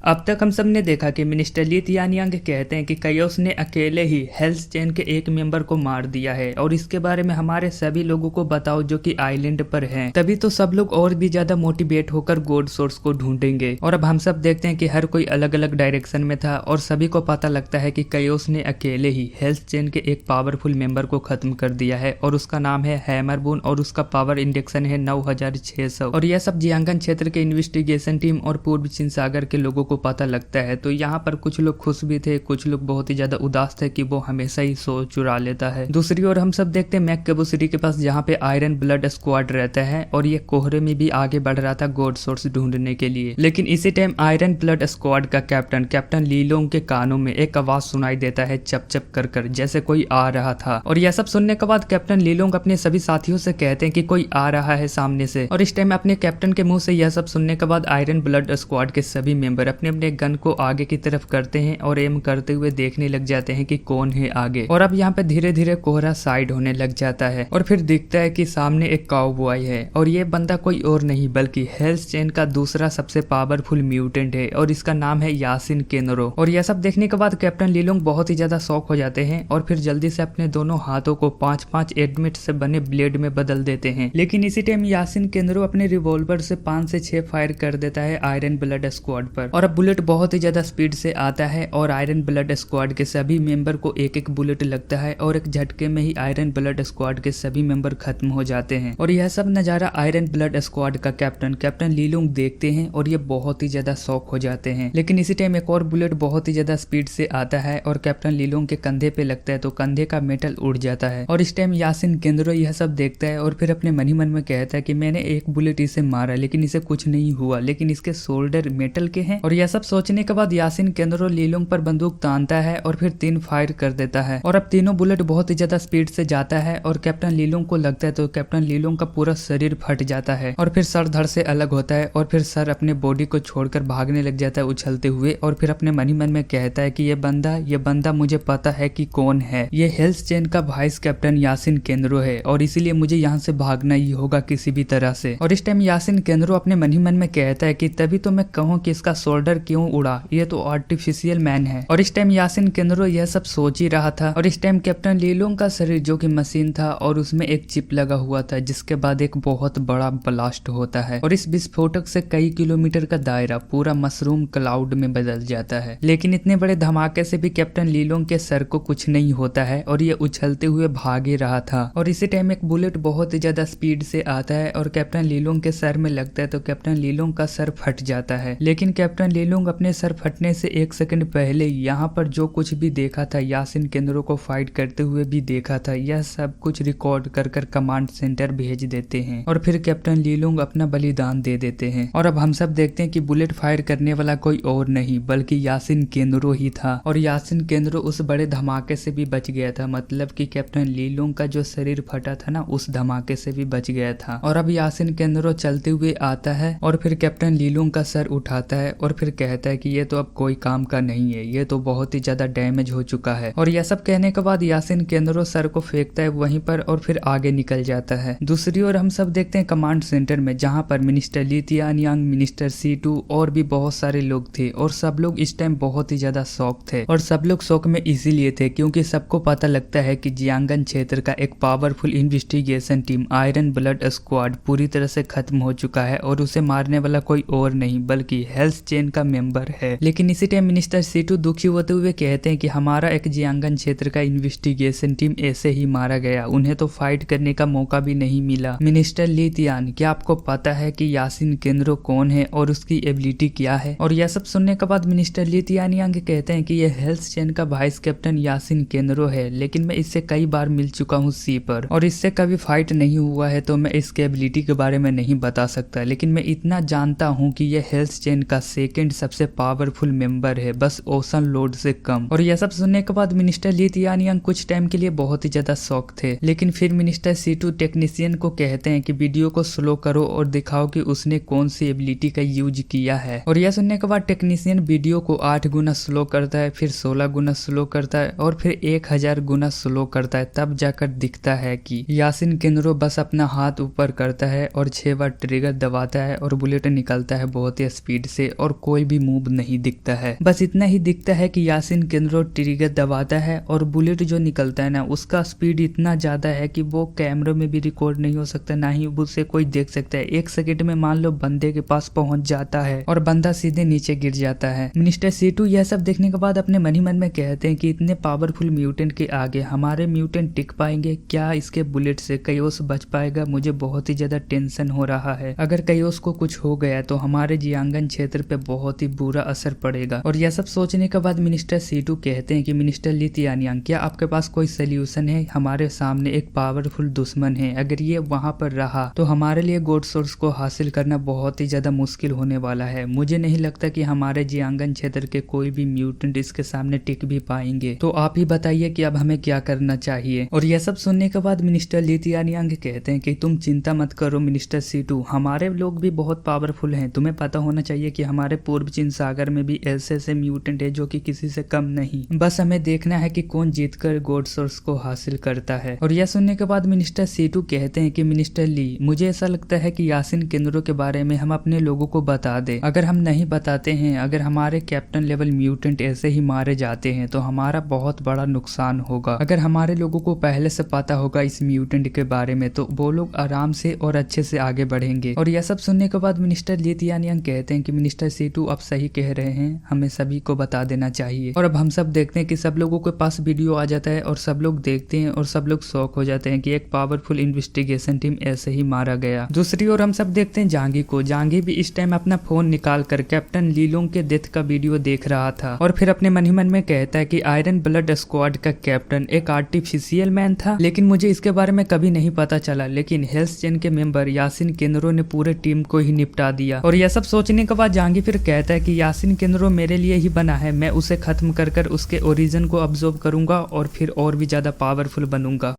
अब तक हम सब ने देखा कि मिनिस्टर ली तियानियांग कहते हैं कि कायोस ने अकेले ही हेल्स चेन के एक मेंबर को मार दिया है और इसके बारे में हमारे सभी लोगों को बताओ जो कि आइलैंड पर हैं। तभी तो सब लोग और भी ज्यादा मोटिवेट होकर गोड सोर्स को ढूंढेंगे। और अब हम सब देखते हैं कि हर कोई अलग अलग डायरेक्शन में था और सभी को पता लगता है कि कायोस ने अकेले ही हेल्स चेन के एक पावरफुल मेंबर को खत्म कर दिया है और उसका नाम है हैमरबून और उसका पावर इंडेक्सन है 9600। और यह सब जियांगन क्षेत्र के इन्वेस्टिगेशन टीम और पूर्व चीन सागर के लोगों को पता लगता है। तो यहाँ पर कुछ लोग खुश भी थे, कुछ लोग बहुत ही ज्यादा उदास थे कि वो हमेशा ही सो चुरा लेता है। दूसरी ओर हम सब देखते हैं मैक कैबुसिटी के पास जहाँ पे आयरन ब्लड स्क्वाड रहता है और ये कोहरे में भी आगे बढ़ रहा था गोड सोर्स ढूंढने के लिए। लेकिन इसी टाइम आयरन ब्लड स्क्वाड का कैप्टन लीलोंग के कानों में एक आवाज सुनाई देता है चप चप कर जैसे कोई आ रहा था। और यह सब सुनने के बाद कैप्टन लीलोंग अपने सभी साथियों से कहते हैं कि कोई आ रहा है सामने से। और इस टाइम अपने कैप्टन के मुंह से यह सब सुनने के बाद आयरन ब्लड स्क्वाड के सभी मेंबर अपने अपने गन को आगे की तरफ करते हैं और एम करते हुए देखने लग जाते हैं कि कौन है आगे। और अब यहाँ पे धीरे धीरे कोहरा साइड होने लग जाता है और फिर दिखता है कि सामने एक काउबॉय है और ये बंदा कोई और नहीं बल्कि हेल्स चेन का दूसरा सबसे पावरफुल म्यूटेंट है और इसका नाम है यासिन केनरो। और यह सब देखने के बाद कैप्टन लीलोंग बहुत ही ज्यादा शॉक हो जाते हैं और फिर जल्दी से अपने दोनों हाथों को 5-5 एडमिट से बने ब्लेड में बदल देते हैं। लेकिन इसी टाइम यासिन केनरो अपने रिवॉल्वर से 5 से 6 फायर कर देता है आयरन ब्लड स्क्वाड पर। और अब बुलेट बहुत ही ज्यादा स्पीड से आता है और आयरन ब्लड स्क्वाड के सभी मेंबर को एक एक बुलेट लगता है और एक झटके में ही आयरन ब्लड स्क्वाड के सभी मेंबर खत्म हो जाते हैं। और यह सब नजारा आयरन ब्लड स्क्वाड का कैप्टन लीलोंग देखते हैं और ये बहुत ही ज्यादा शॉक हो जाते हैं। लेकिन इसी टाइम एक और बुलेट बहुत ही ज्यादा स्पीड से आता है और कैप्टन लीलोंग के कंधे पे लगता है तो कंधे का मेटल उड़ जाता है। और इस टाइम यासिन केंद्रो यह सब देखता है और फिर अपने मन ही मन में कहता है कि मैंने एक बुलेट इसे मारा लेकिन इसे कुछ नहीं हुआ, लेकिन इसके शोल्डर मेटल के हैं। और यह सब सोचने के बाद यासिन केंद्रो लीलोंग पर बंदूक तानता है और फिर 3 फायर कर देता है और अब तीनों बुलेट बहुत ही ज्यादा स्पीड से जाता है और कैप्टन लीलोंग को लगता है तो कैप्टन लीलोंग का पूरा शरीर फट जाता है और फिर सर धड़ से अलग होता है और फिर सर अपने बॉडी को छोड़कर भागने लग जाता है उछलते हुए। और फिर अपने मन ही मन में कहता है कि ये बंदा मुझे पता है कि कौन है, ये हेल्स चेन का वाइस कैप्टन यासिन केंद्रो है और इसीलिए मुझे यहाँ से भागना ही होगा किसी भी तरह से। और इस टाइम यासिन केंद्रो अपने मन ही मन में कहता है कि तभी तो मैं कहूँ कि इसका शोल्डर क्यों उड़ा, ये तो आर्टिफिशियल मैन है। और इस टाइम यासिन केंद्रो यह सब सोच ही रहा था और इस टाइम कैप्टन लीलोंग का शरीर जो कि मशीन था और उसमें एक चिप लगा हुआ था जिसके बाद एक बहुत बड़ा ब्लास्ट होता है और इस विस्फोटक से कई किलोमीटर का दायरा पूरा मशरूम क्लाउड में बदल जाता है। लेकिन इतने बड़े धमाके से भी कैप्टन लीलोंग के सर को कुछ नहीं होता है और ये उछलते हुए भाग ही रहा था। और इसी टाइम एक बुलेट बहुत ही ज्यादा स्पीड से आता है और कैप्टन लीलोंग के सर में लगता है तो कैप्टन लीलोंग का सर फट जाता है। लेकिन कैप्टन लीलोंग अपने सर फटने से 1 सेकंड पहले यहाँ पर जो कुछ भी देखा था, यासिन केंद्रो को फाइट करते हुए भी देखा था, यह सब कुछ रिकॉर्ड कर कमांड सेंटर भेज देते हैं और फिर कैप्टन लीलोंग अपना बलिदान दे देते हैं। और अब हम सब देखते हैं कि बुलेट फायर करने वाला कोई और नहीं बल्कि यासिन केंद्रो ही था और यासिन केंद्रो उस बड़े धमाके से भी बच गया था, मतलब कि कैप्टन लीलोंग का जो शरीर फटा था ना उस धमाके से भी बच गया था। और अब यासिन केंद्रो चलते हुए आता है और फिर कैप्टन लीलोंग का सर उठाता है और फिर कहता है कि ये तो अब कोई काम का नहीं है, ये तो बहुत ही ज्यादा डैमेज हो चुका है। और यह सब कहने के बाद यासिन केंद्रो सर को फेंकता है वहीं पर और फिर आगे निकल जाता है। दूसरी ओर हम सब देखते हैं कमांड सेंटर में जहां पर मिनिस्टर ली तियानियांग, मिनिस्टर C2 और भी बहुत सारे लोग थे और सब लोग इस टाइम बहुत ही ज्यादा शॉक थे। और सब लोग शॉक में इसीलिए थे क्योंकि सबको पता लगता है कि जियांगन क्षेत्र का एक powerful investigation team iron blood squad पूरी तरह से खत्म हो चुका है और उसे मारने वाला कोई और नहीं बल्कि हेल्स चेन का मेंबर है। लेकिन इसी टाइम मिनिस्टर C2 दुखी होते हुए कहते हैं कि हमारा एक जियांगन क्षेत्र का इन्वेस्टिगेशन टीम ऐसे ही मारा गया, उन्हें तो फाइट करने का मौका भी नहीं मिला। मिनिस्टर ली तियान, क्या आपको पता है कि यासिन केंद्रो कौन है और उसकी एबिलिटी क्या है? और यह सब सुनने के बाद मिनिस्टर ली तियानियांग कहते हैं कि यह हेल्स चेन का वाइस कैप्टन यासिन केंद्रो है, लेकिन मैं इससे कई बार मिल चुका हूँ सी पर और इससे कभी फाइट नहीं हुआ है तो मैं इसके एबिलिटी के बारे में नहीं बता सकता, लेकिन मैं इतना जानता हूँ कि यह हेल्स चेन का सेकंड सबसे पावरफुल मेंबर है, बस ओशन लोड से कम। और यह सब सुनने के बाद मिनिस्टर ली तियानियांग कुछ टाइम के लिए बहुत ही ज्यादा शॉक थे, लेकिन फिर मिनिस्टर C2 टेक्नीशियन को कहते हैं कि वीडियो को स्लो करो और दिखाओ कि उसने कौन सी एबिलिटी का यूज किया है। और यह सुनने के बाद टेक्नीशियन वीडियो को 8 गुना स्लो करता है, फिर 16 गुना स्लो करता है और फिर 1000 गुना स्लो करता है, तब जाकर दिखता है कि यासिन केंद्रो बस अपना हाथ ऊपर करता है और 6 बार ट्रिगर दबाता है और बुलेट निकलता है बहुत ही स्पीड से और कोई भी मूव नहीं दिखता है। बस इतना ही दिखता है कि यासिन केंद्रो ट्रिगर दबाता है और बुलेट जो निकलता है ना उसका स्पीड इतना ज्यादा है कि वो कैमरे में भी रिकॉर्ड नहीं हो सकता, ना ही उसे कोई देख सकता है। 1 सेकंड में मान लो बंदे के पास पहुंच जाता है और बंदा सीधे नीचे गिर जाता है। मिनिस्टर C2 यह सब देखने के बाद अपने मन ही मन में कहते हैं कि इतने पावरफुल म्यूटेंट के आगे हमारे म्यूटेंट टिक पाएंगे क्या? इसके बुलेट से कयोस बच पाएगा? मुझे बहुत ही ज्यादा टेंशन हो रहा है। अगर कयोस को कुछ हो गया तो हमारे जियांगन क्षेत्र पे बहुत ही बुरा असर पड़ेगा। और यह सब सोचने के बाद मिनिस्टर C2 कहते हैं कि मिनिस्टर ली तियानियांग, क्या आपके पास कोई सोल्यूशन है? हमारे सामने एक पावरफुल दुश्मन है, अगर ये वहां पर रहा तो हमारे लिए गॉड सोर्स को हासिल करना बहुत ही ज्यादा मुश्किल होने वाला है। मुझे नहीं लगता कि हमारे जियांगन क्षेत्र के कोई भी म्यूटेंट इसके सामने टिक भी पाएंगे। तो आप ही बताइए कि अब हमें क्या करना चाहिए? और यह सब सुनने के बाद मिनिस्टर ली तियानियांग कहते हैं कि तुम चिंता मत करो मिनिस्टर C2, हमारे लोग भी बहुत पावरफुल हैं। तुम्हें पता होना चाहिए कि हमारे पूर्व चीन सागर में भी ऐसे म्यूटेंट है जो कि किसी से कम नहीं। बस हमें देखना है कि कौन जीतकर गॉड सोर्स को हासिल करता है। और यह सुनने के बाद मिनिस्टर C2 कहते हैं कि मिनिस्टर ली, मुझे ऐसा लगता है कि यासिन केंद्रों के बारे में हम अपने लोगों को बता दें। अगर हम नहीं बताते हैं, अगर हमारे कैप्टन लेवल म्यूटेंट ऐसे ही मारे जाते हैं तो हमारा बहुत बड़ा नुकसान होगा। अगर हमारे लोगों को पहले से पता होगा इस म्यूटेंट के बारे में तो वो लोग आराम से और अच्छे से आगे बढ़ेंगे। और यह सब सुनने के बाद मिनिस्टर ली तियानियांग कहते हैं कि मिनिस्टर C2 आप सही कह रहे हैं, हमें सभी को बता देना चाहिए। और अब हम सब देखते हैं कि सब लोगों के पास वीडियो आ जाता है और सब लोग देखते हैं और सब लोग शॉक हो जाते हैं कि एक पावरफुल इन्वेस्टिगेशन टीम ऐसे ही मारा गया। दूसरी ओर हम सब देखते हैं जांगी को। जांगी भी इस टाइम अपना फोन निकाल कर कैप्टन लीलोंग के डेथ का वीडियो देख रहा था और फिर अपने मन ही मन में कहता है कि आयरन ब्लड स्क्वाड का कैप्टन एक आर्टिफिशियल मैन था, लेकिन मुझे इसके बारे में कभी नहीं पता चला। लेकिन हेल्थ चेन के मेंबर यासिन केंद्रो ने पूरे टीम को ही निपटा दिया। और यह सब सोचने के बाद जांगी फिर कहता है कि यासिन केंद्रो मेरे लिए ही बना है, मैं उसे खत्म कर उसके ओरिजिन को ऑब्जर्व करूंगा और फिर और भी ज्यादा पावरफुल बनूंगा।